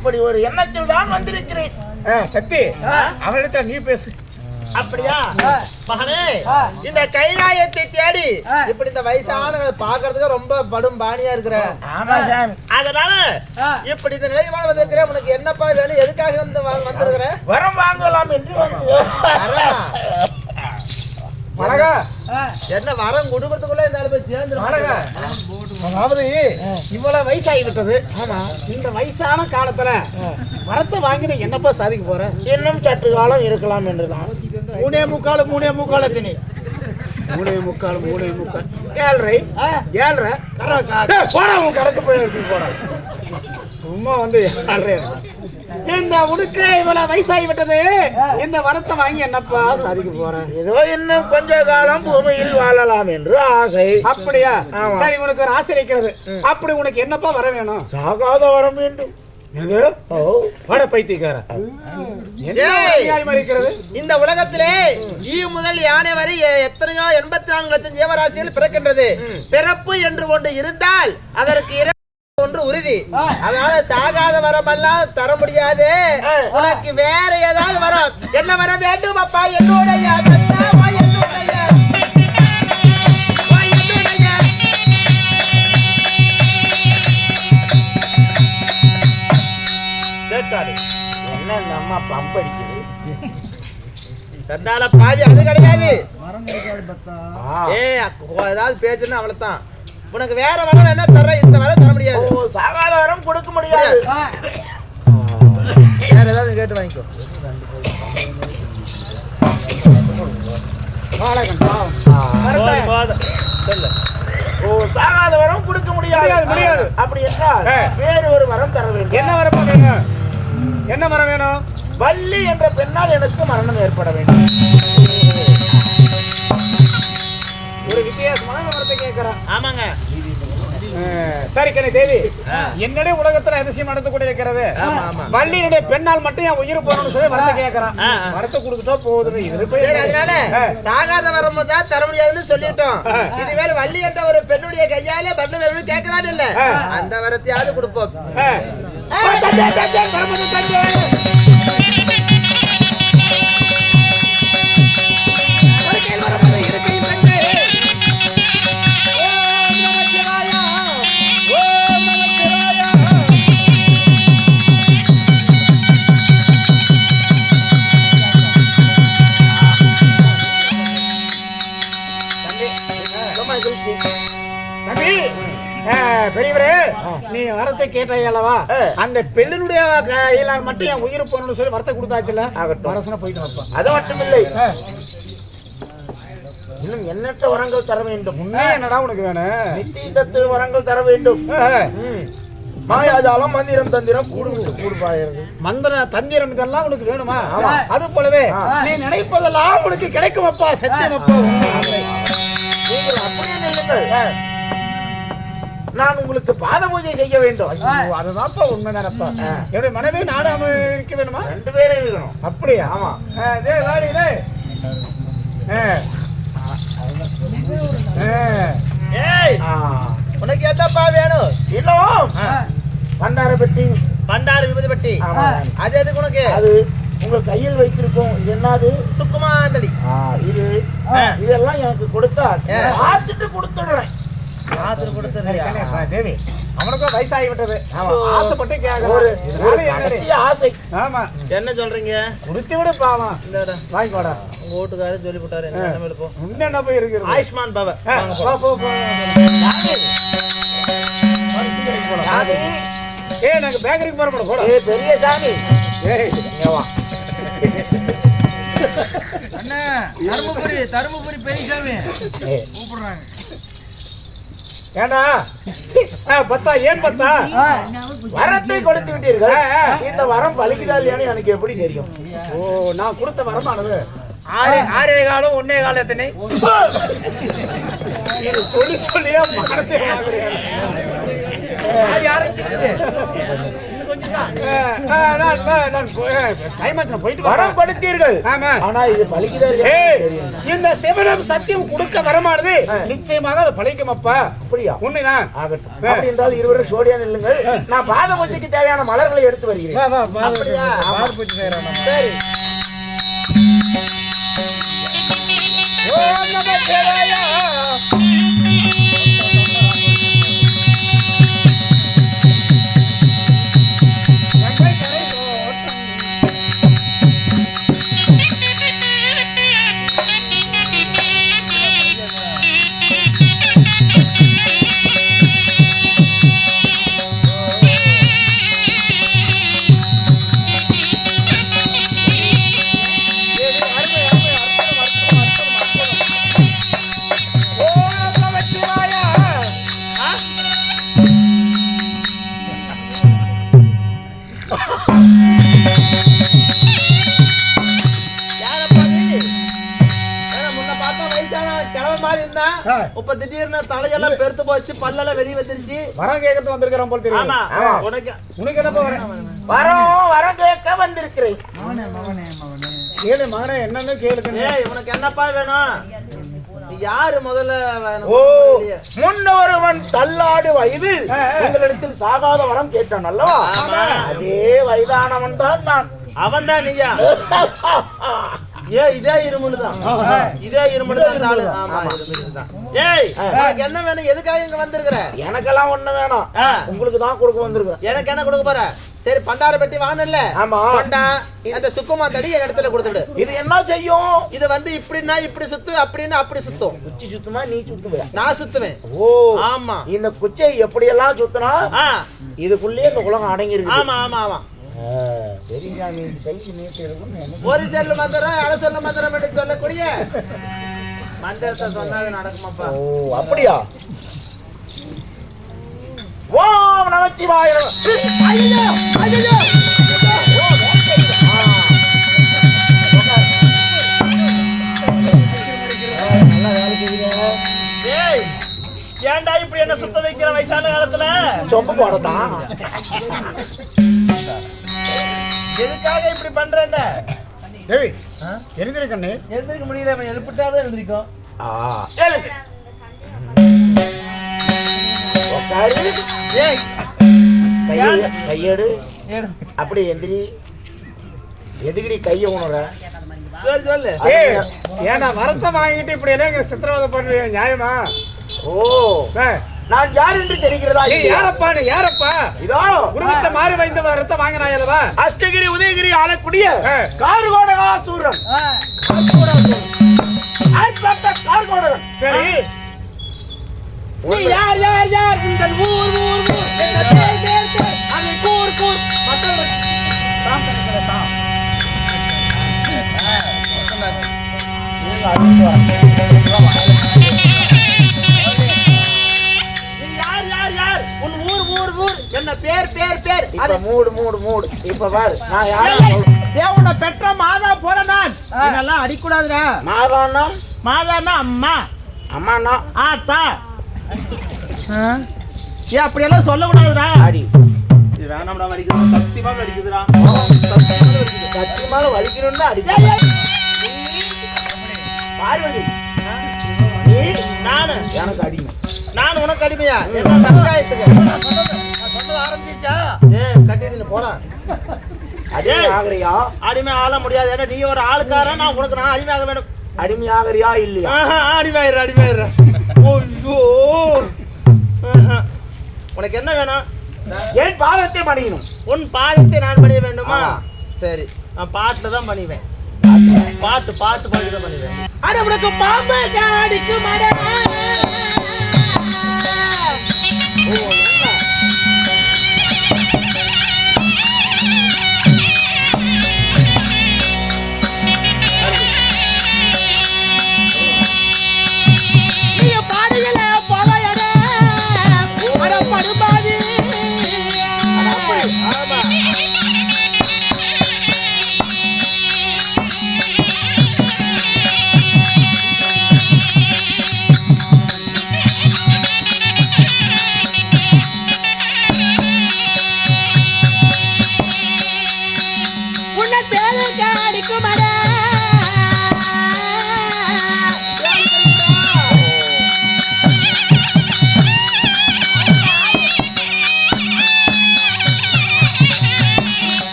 அப்படி ஒரு எண்ணத்தில் தான் வந்திருக்கிறேன். சக்தி, அவரிடத்துல நீ பேசு. அப்படியா மகனே? இந்த கைலாயத்தை தேடி இப்படி இந்த வயசானவங்களை பாக்குறதுக்கு ரொம்ப படும் பாணியா இருக்கிற. அதனால இப்படி இந்த நிலைவாழ வந்திருக்கிற. உனக்கு என்னப்பா வேணும்? எதுக்காக வந்திருக்கிற? வரம் வாங்கலாம் என்று என்ன வரம் குடும்பத்துக்குள்ள இந்த அதாவது இவ்வளவு வயசாகி விட்டது. இந்த வயசான காலத்துல வரத்தை வாங்கின என்னப்பா சாதிக்க போற? இன்னும் சற்று காலம் இருக்கலாம் என்றுதான். 3.25 எத்தனை? 3.25 7.5 போடா. உன் கணக்கு போய் போடா. சும்மா வந்து இந்த உனக்கு இவ்வளவு வயசாகி விட்டது. இந்த வரத்தை வாங்கி என்னப்பா சாதிக்க போறேன்? ஏதோ இன்னும் கொஞ்ச காலம் பூமியில் வாழலாம் என்று ஆசை. அப்படியா? சரி, உனக்கு ஒரு ஆசை இருக்கிறது. அப்படி உனக்கு என்னப்பா வர வேணும்? சாகாத வரம் வேண்டும். இந்த உலகத்திலே ஈ முதல் யானை வரை எத்தனையோ 84 லட்சம் ஜீவராசிகள் பிறக்கின்றது. பிறப்பு என்று ஒன்று இருந்தால் அதற்கு ஒன்று உறுதி. அதனால சாகாத வரமெல்லாம் தர முடியாது. உனக்கு வேற ஏதாவது வரம் என்ன வர வேண்டும் அப்பா? என்னுடைய என்ன இந்த அம்மா பம்ப் அடிக்குது? தன்னால பாவி அது கிடையாது. ஏதாவது பேச்சுன்னா அவ்வளவுதான். உனக்கு வேற வரம் என்ன தர? இந்த வரம் தர முடியாது. சாகாத வரம் கொடுக்க முடியாது. வேற ஏதாவது கேட்டு வாங்கிக்கோ. சாகாத வரம் கொடுக்க முடியாது. அப்படி என்றால் வேறு ஒரு வரம் தர வேண்டும். என்ன வரம் வேணும்? என்ன வரம் வேணும்? வள்ளி என்ற பெண்ணால் எனக்கு மரணம் ஏற்பட வேண்டும். ஒரு வித்தியாசமான வரத்தை கேட்கிறேன். ஆமாங்க. சரி கண்ணே தேவி, என்னுடைய உலகத்துல அதிசயம் நடந்து கொண்டு இருக்கிறது. வள்ளியினுடைய பெண்ணால் மட்டும் என் உயிர் போறோம்னு சொல்லி வரத்தை கேட்கறான். வரத்தை கொடுத்துட்டா போகுது. அதனால சாகாத வரம் தான் தர முடியாதுன்னு சொல்லிட்டோம். இதுவேளை வள்ளி என்ற ஒரு பெண்ணுடைய கையால மரணம் கேட்கறான்னு இல்ல, அந்த வரத்தையாவது கொடுப்போம். பெரியவரே, நீ வரத்தை கேட்டாய் அல்லவா? அந்த பெண்ணினுடைய கையிலால் மட்டும் என் உயிர் போகணும்னு சொல்லி வரத்தை கொடுத்தாச்சுல. அரசனை போயிட்டு வைப்பான். அது மட்டும் இல்லை, இன்னும் எண்ணற்ற வரங்கள் தர வேண்டும். முன்னே என்னடா உனக்கு வேணும்? நித்திய வரங்கள் தர வேண்டும். மாயாஜாலம், மந்திரம், தந்திரம், கூடுபாயிருக்கு. மந்திர தந்திரம் இதெல்லாம் உனக்கு வேணுமா? அது போலவே நீ நினைப்பதெல்லாம் உனக்கு கிடைக்கும் அப்பா. சத்தியம் அப்பா. நீங்கள் அப்படியே நில்லுங்கள். நான் உங்களுக்கு பாத பூஜை செய்ய வேண்டும். அதுதான்ப்பா உண்மை நினைப்பா. என்னுடைய மனைவி நாடு இருக்க வேணுமா? 2 பேரும் இருக்கணும். அப்படியா? ஆமா. உனக்கு என்னப்பா வேணும்? இன்னும் பண்டார பெட்டி, பண்டார விபதி பெட்டி. அது எதுக்கு உனக்கு? அது உங்க கையில் வைத்திருக்கோம். இது என்னது? சுக்குமாந்தடி. இது இதெல்லாம் எனக்கு கொடுத்தா பார்த்துட்டு கொடுத்துடுறேன். தேவி, அவனுக்கும் வயசாகி விட்டது. ஆசைப்பட்டு ஆசை. ஆமா, என்ன சொல்றீங்க? கொடுத்து விட பாவம். வாங்கிக்கோடா. உங்க வீட்டுக்காரர் சொல்லி போட்டாரு. என்ன போய் இருக்கு? ஆயுஷ்மான் பவ. நாங்க பேக்கரிக்கு போற பெரிய சாமி. தருமபுரி பெரியசாமி கூப்பிடுறாங்க. ஏண்டா பத்தா? ஏன் பத்தா? வரத்தை கொடுத்து விட்டீர்கள். இந்த வரம் பலிக்குதா இல்லையான்னு எனக்கு எப்படி தெரியும்? ஓ, நான் கொடுத்த வரமானது 6 காலம் 1 காலம் எத்தனை? சொல்லி சொல்லியா மானத்தை வாங்குறேன். போயிட்டு வரம் படுத்தீர்கள். ஆமா. ஆனா இது பலிக்குதா இந்த சிவனம் சத்தியம் கொடுக்க வரமானது நிச்சயமாக அது பழிக்கும் அப்பா. அப்படியா? உண்மைதான். ஆகட்டும். அப்படி என்றால் இருவரும் சோடியா நில்லுங்கள். நான் பாத பூஜைக்கு தேவையான மலர்களை எடுத்து வருகிறேன். அப்படியா? சரி. ஓம் நம சிவாய. இப்ப திடீர்னு தலையெல்லாம் பெருத்து போச்சு, பல்லெல்லாம் வெளியே வந்துருச்சு. வரம் கேட்கறது வந்திருக்கிறோம் போல தெரியும். ஆமா. உனக்கு என்னப்பா வரம் கேட்க வந்திருக்கிறேன். கேளு மகனே, என்னன்னு கேளுங்க. உனக்கு என்னப்பா வேணும்? யாரு முதல்ல? முன்னொருவன் தள்ளாடு வயதில் உங்களிடத்தில் சாகாத வரம் கேட்டான் அல்லவா? அதே வயதானவன் தான் நான். அவன் தான் நீயா? இதே இருமுதான். இதே இருமுதான். என்ன வேணும்? எதுக்காக இங்க வந்திருக்கிற? எனக்கெல்லாம் ஒண்ணு வேணும். உங்களுக்கு தான் கொடுக்க வந்திருக்கேன். எனக்கு என்ன கொடுக்க போற? சரி, பண்டார பெட்டி வாங்கல. ஆமா. பண்டா அந்த சுக்குமா தடி என் இடத்துல கொடுத்துடு. இது என்ன செய்யும்? இது வந்து இப்படின்னா இப்படி சுத்து, அப்படின்னு அப்படி சுத்தும். குச்சி சுத்துமா? நீ சுத்துவ? நான் சுத்துவேன். ஓ ஆமா. இந்த குச்சை எப்படி எல்லாம் சுத்தினா இதுக்குள்ளேயே இந்த உலகம் அடங்கி இருக்கு. ஆமா ஆமா ஆமா. ஒரு செல்லு மந்திரம், அரை சொல்ல மந்திரம் என்று சொல்லக்கூடிய மந்திரத்தை சொன்னாவே நடக்குமாப்பா. ஓ அப்படியா? ஓம் நமச்சிவாய. ஐயோ ஐயோ. ஏன்டா இப்படி என்ன சுத்த வைக்கிற வயசான காலத்துல? சொம்பு போடத்தான். எதுக்காக இப்படி பண்றேன்? தேவி எழுந்திருக்கண்ணே. எழுந்திருக்க முடியல. எழுப்பிட்டாதான் எழுந்திருக்கும். கையெடு. அப்படி எந்திரி. எதுக்கிடி கைய உணர? சொல்லு. ஏன்னா வரத்தை வாங்கிட்டு இப்படி எல்லாம் சித்திரவதை பண்றீங்க, நியாயமா? ஓ நான் யார் என்று தெரிகிறதா? யாரப்பா நீ? யாரப்பா? இதோ உருவத்தை மாறி வைந்த வரத்தை வாங்கினாயல்லவா? அஷ்டகிரி உதயகிரி ஆளக்கூடிய கார்கோடகாசூரன். கார்கோடகன். சரி, நீ யார் யார் யார்? இந்த ஊர் ஊர் ஊர் என்ன பேர் பேர் பேர் அதை கூர் கூர் மக்கள் தாம் கணக்கிறதா? என்ன பேர் பேர் பேர்? அத மூடு மூடு மூடு. இப்ப பாரு, நான் யாரை தேவனை பெற்ற மாதா போல நான். இதெல்லாம் அடிக்கூடாதுடா. மாதானா? மாதானா அம்மா. அம்மானா ஆத்தா. அப்படி எல்லாம் சொல்லக்கூடாதுடா. அடி இது வேணாம்டா, வலிக்குது. சத்தியமா வலிக்குதுடா. சத்தியமா வலிக்கணும்னு அடிக்க. பார்வதி நானு எனக்கு அடிமை. நான் உனக்கு அடிமையா? என்ன சங்காயத்துக்கு ஆரம்பிச்சா? கட்டிட்டு போலாம். அடிமை ஆகறியா? அடிமை ஆக முடியாது. ஏன்னா நீ ஒரு ஆளுக்காரன், நான் உனக்கு நான் அடிமை ஆக வேண்டும். அடிமை ஆகறியா இல்லையா? அடிமையாயிரு அடிமையாயிரு. ஐயோ, உனக்கு என்ன வேணும்? என் பாதத்தை பணியணும். உன் பாதத்தை நான் பணிய வேண்டுமா? சரி, நான் பாட்டுல தான் பணிவேன். பாட்டு பாட்டு பாட்டு தான் பணிவேன். அட உனக்கு பாம்பு அடிக்கு மாட.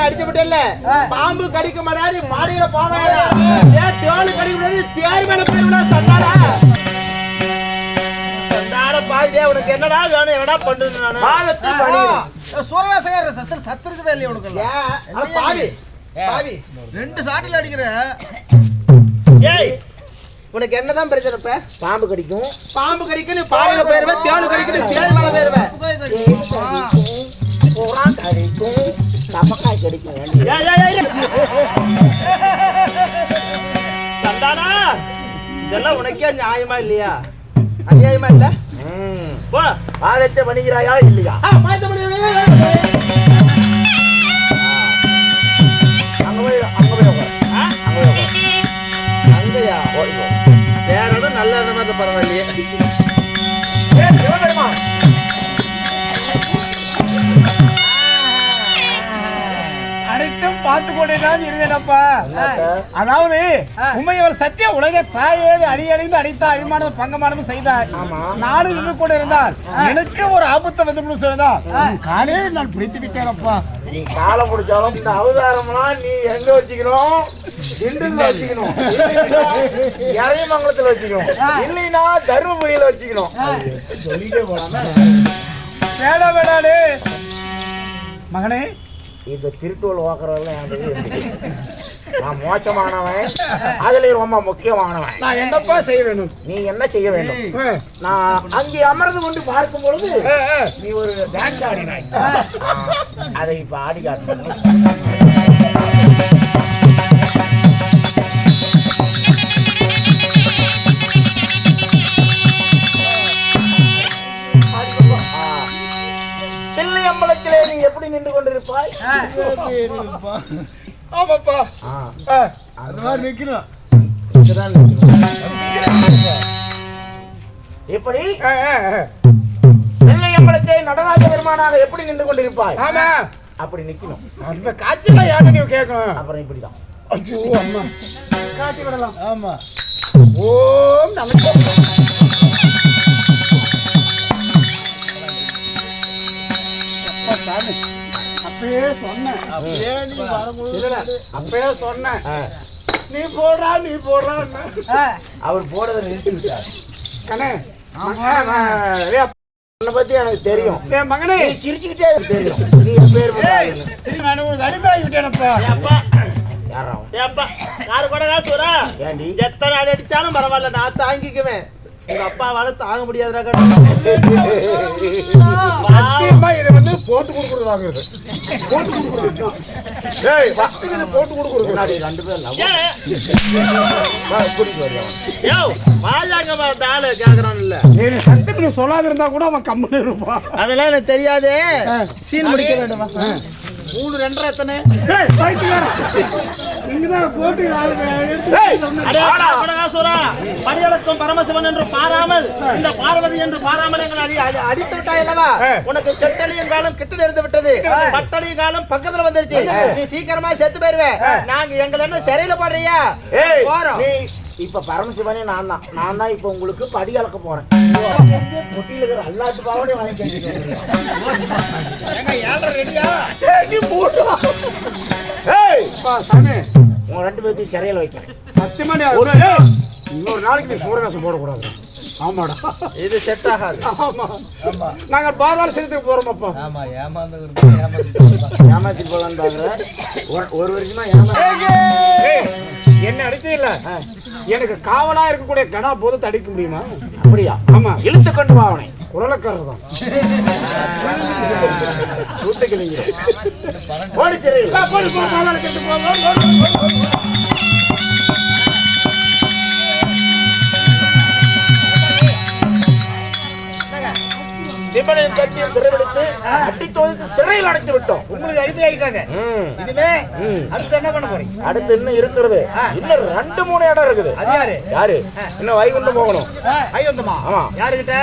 அடிச்சு விட்டல பாம்பு கடிக்க மாட்டாது பாடியில போவாடா ஏன் தேள் கடிக்க முடியாது தேர் மேல போயிடுடா சண்டாடா சண்டாட பாடியே உனக்கு என்னடா வேணும் என்னடா பண்றது நானு பாவத்தை பண்ணிடு சூரவேசகர் சத்துருக்குதே இல்லையா உனக்கு ஏன் பாவி பாவி 2 ஷாட்ல அடிக்கிற ஏய் உனக்கு என்னதான் பிரச்சனை இப்ப பாம்பு கடிக்கும் நீ பாடியில போயிருவே தேள் கடிக்கும் தேர் மேல போயிருவே போறான் கடிக்கும் நமக்காய் கடிக்கும் சந்தானா இதெல்லாம் உனக்கே நியாயமா இல்லையா அநியாயமா இல்ல போ பாதத்தை பண்ணிக்கிறாயா இல்லையா அங்கயா வேற இடம் நல்ல இடமா இருந்த பரவாயில்லையே அனைத்தும் பார்த்து கொண்டேதான் இருந்தேனப்பா. அதாவது உண்மையவர் சத்திய உலக தாயே அடியடைந்து அடித்த அபிமானமும் பங்கமானமும் செய்தார். நானும் நின்று கொண்டு இருந்தால் எனக்கு ஒரு ஆபத்தை வந்து சொன்னதான் காலே நான் பிடித்து விட்டேனப்பா. நீ காலை பிடிச்சாலும் இந்த அவதாரம்லாம் நீ எங்க வச்சுக்கணும், திண்டுல வச்சுக்கணும், இறையமங்கலத்துல வச்சுக்கணும், இல்லைன்னா தருமபுரியில வச்சுக்கணும். சொல்லிட்டே போலாமே வேடா வேடாடு மகனே. இந்த திருட்டூல் ஓக்குறவெல்லாம் நான் மோசமானவன், அதுலயும் ரொம்ப முக்கியமானவன். நான் என்னப்பா செய்ய வேண்டும்? நீ என்ன செய்ய வேண்டும்? நான் அங்கே அமர்ந்து கொண்டு பார்க்கும் பொழுது நீ ஒரு டான்ஸ் ஆடினாய், அதை இப்ப ஆடி காட்டணும். அம்பலத்திலே நீ எப்படி நின்று கொண்டிருப்பாய்? ஆமாப்பா, அந்த மாதிரி நிக்கணும். எப்படி நெல்லை அம்பலத்தை நடராஜ பெருமானாக எப்படி நின்று கொண்டிருப்பாய்? ஆமா, அப்படி நிக்கணும். அந்த காட்சியில யாரு நீ கேட்கணும். அப்புறம் இப்படிதான். ஐயோ அம்மா, காட்சி விடலாம். ஆமா, ஓம் நமக்கு அப்பயே சொன்னேன், அப்பயே சொன்னேன், நீ போடுறா நீ போடுறா. அவர் போடுறத நிறுத்தி விட்டார். கண்ணே, உன்னை பத்தி எனக்கு தெரியும். என் மகனே சிரிச்சுக்கிட்டே தெரியும். நீ பேர் அடிப்பாகி விட்டேனப்பா. யாரு கூட காசுரா எத்தனை அடி அடிச்சாலும் பரவாயில்ல, நான் தாங்கிக்குவேன். உங்க அப்பாவால தாங்க முடியாதுடா. இதை வந்து போட்டு கொடுக்குறதாங்க, போட்டு கொடுக்குறது, போட்டு கொடுக்குறது. ரெண்டு பேரும் சத்தியம் சொல்லாத இருந்தா கூட அவன் கம்மனு இருப்பான். அதெல்லாம் எனக்கு தெரியாது. சீன் முடிக்க வேண்டுமா? 3 2 எத்தனை படியளக்கும் பரமசிவன் என்று பாராமல் இந்த பார்வதி என்று பாராமல் எங்களை அடித்து விட்டாய் அல்லவா? உனக்கு செட்டலியும் காலம் கிட்ட இருந்து விட்டது, பட்டளியும் காலம் பக்கத்துல வந்துருச்சு. நீ சீக்கிரமா செத்து போயிருவே. நாங்க எங்களை என்ன சிறையில போடுறியா? போறோம். இப்ப பரமசிவனே நான் தான் இப்ப உங்களுக்கு படி அளக்க போறேன். முட்டியில இருக்கிற அல்லாட்டு பாவனே வாங்கி உங்க 2 பேர்த்தையும் சிறையில வைக்கிறேன். சத்தியமா இன்னொரு நாளைக்கு நீ சூரகாசம் போடக்கூடாது. ஆமாடா, இது செட் ஆகாது. ஆமா, நாங்க பாதாள சிறத்துக்கு போறோம். அப்பா ஆமா, ஏமாத்தி போலாம் பாக்குற. ஒரு வருஷமா என்ன அடிச்சே இல்ல. எனக்கு காவலா இருக்கக்கூடிய கனா போது தடிக்க முடியுமா? அப்படியா? ஆமா, இழுத்து கொண்டு வா அவனை. குரலக்காரர் தான் சூத்துக்கிளிங்க ஓடிச்சிரு. சிவனையும் கட்சியும் சிறைபிடித்து அடித்தோதுக்கு சிறையில் அடைத்து விட்டோம். உங்களுக்கு அடித்து ஆகிட்டாங்க. இனிமே அடுத்து என்ன பண்ண போறீங்க? அடுத்து இன்னும் இருக்கிறது, இன்னும் 2 3 இடம் இருக்குது. அது யாரு யாரு? இன்னும் வைகுண்டம் போகணும். வைகுண்டமா? ஆமா. யாருகிட்ட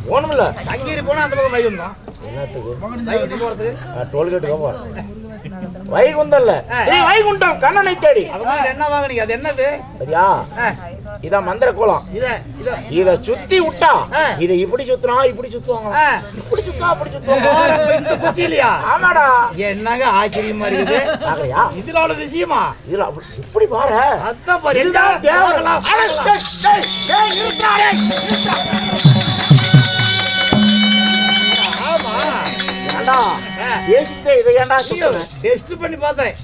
போகணும்ல? சங்கீரி போனா அந்த பக்கம் வைகுண்டம். என்னத்துக்கு போறதுக்கு? டோல்கேட்டுக்கு போறேன். வைகுண்டம் இல்ல, வைகுண்டம் கண்ணனை தேடி. என்ன வாங்கினீங்க? அது என்னது? சரியா? இதான் மந்திர கோலம். இத சுத்தி விட்டா இத இப்படி சுத்துறா இப்படி சுத்துவாங்க, இப்படி சுத்தா அப்படி சுத்துவாங்க. இந்த குச்சிலையா? ஆமாடா. என்னங்க ஆச்சரியமா இருக்குது. ஆகலையா? இதுல அவ்வளவு விஷயமா? இதுல இப்படி பாரு. அதான் பாரு. எல்லாம் தேவலாம். ஆமா. ஏண்டா ஏசிட்டே இதை ஏண்டா டெஸ்ட் பண்ணி பார்த்தேன்.